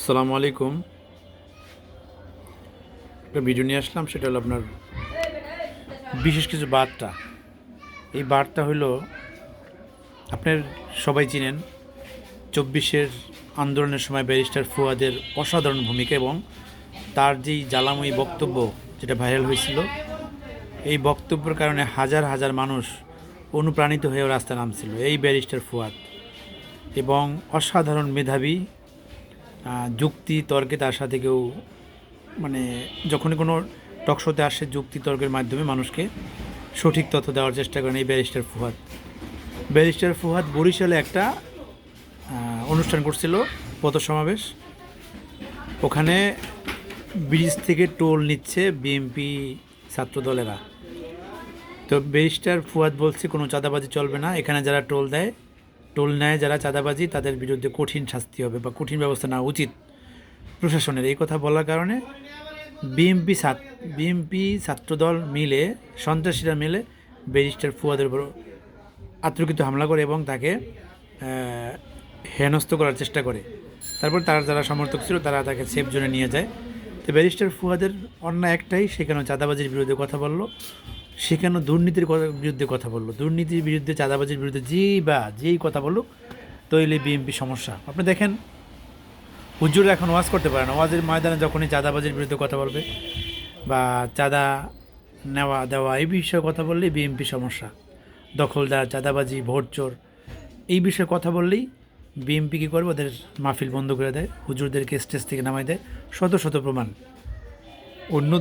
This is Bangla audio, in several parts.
আসসালামু আলাইকুম। একটা ভিডিও নিয়ে আসলাম, সেটা হলো আপনার বিশেষ কিছু বার্তা। এই বার্তা হলো, আপনার সবাই চিনেন 24-এর আন্দোলনের সময় ব্যারিস্টার ফুয়াদের অসাধারণ ভূমিকা এবং তার যেই জ্বালাময়ী বক্তব্য যেটা ভাইরাল হয়েছিল। এই বক্তব্যের কারণে হাজার হাজার মানুষ অনুপ্রাণিত হয়েও রাস্তায় নামছিল। এই ব্যারিস্টার ফুয়াদ এবং অসাধারণ মেধাবী, যুক্তি তর্কে তার সাথে কেউ মানে যখনই কোনো টকশোতে আসে যুক্তি তর্কের মাধ্যমে মানুষকে সঠিক তথ্য দেওয়ার চেষ্টা করেন এই ব্যারিস্টার ফুহাদ বরিশালে একটা অনুষ্ঠান করছিল, পথ সমাবেশ। ওখানে ব্রিজ থেকে টোল নিচ্ছে বিএমপি ছাত্রদলেরা। তো ব্যারিস্টার ফুয়াদ বলছে কোনো চাঁদাবাজি চলবে না, এখানে যারা টোল নেয়, যারা চাঁদাবাজি, তাদের বিরুদ্ধে কঠিন শাস্তি হবে বা কঠিন ব্যবস্থা নেওয়া উচিত প্রশাসনের। এই কথা বলার কারণে বিএমপি ছাত্রদল মিলে, সন্ত্রাসীরা মিলে ব্যারিস্টার ফুয়াদের উপর আত্মকৃত হামলা করে এবং তাকে হেনস্থ করার চেষ্টা করে। তারপর তার যারা সমর্থক ছিল তারা তাকে সেফ জোনে নিয়ে যায়। তো ব্যারিস্টার ফুয়াদের অন্যায় একটাই, সেখানে চাঁদাবাজির বিরুদ্ধে কথা বললো, সেখানে দুর্নীতির বিরুদ্ধে কথা বললো। দুর্নীতির বিরুদ্ধে, চাঁদাবাজির বিরুদ্ধে যেই কথা বলুক, তৈলে বিএমপি সমস্যা। আপনি দেখেন, হুজুররা এখন ওয়াজ করতে পারে না। ওয়াজের ময়দানে যখনই চাঁদাবাজির বিরুদ্ধে কথা বলবে বা চাঁদা নেওয়া দেওয়া এই বিষয়ে কথা বললেই বিএমপি সমস্যা। দখলদার, চাঁদাবাজি, ভোট চোর, এই বিষয়ে কথা বললেই বিএমপি কী করবে, ওদের মাহফিল বন্ধ করে দেয়, হুজুরদেরকে স্টেজ থেকে নামাই দেয়। শত শত প্রমাণ।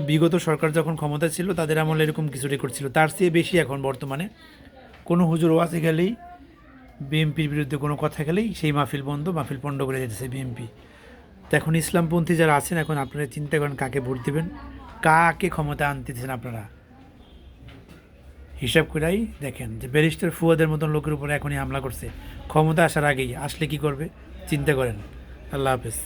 বিগত সরকার যখন ক্ষমতায় ছিল তাদের আমলে এরকম কিছু রেকর্ড ছিল, তার চেয়ে বেশি এখন বর্তমানে। কোনো হুজুর ওয়াজে গেলেই, বিএমপির বিরুদ্ধে কোনো কথা গেলেই সেই মাহফিল পণ্ড করে যেতেছে বিএমপি। তো এখন ইসলামপন্থী যারা আছেন, এখন আপনারা চিন্তা করেন কাকে ভোট দেবেন, কাকে ক্ষমতা আনতেছেন আপনারা। হিসাব করেই দেখেন যে ব্যারিস্টার ফুয়াদের মতন লোকের উপর এখনই হামলা করছে, ক্ষমতা আসার আগেই। আসলে কি করবে চিন্তা করেন। আল্লাহ হাফেজ।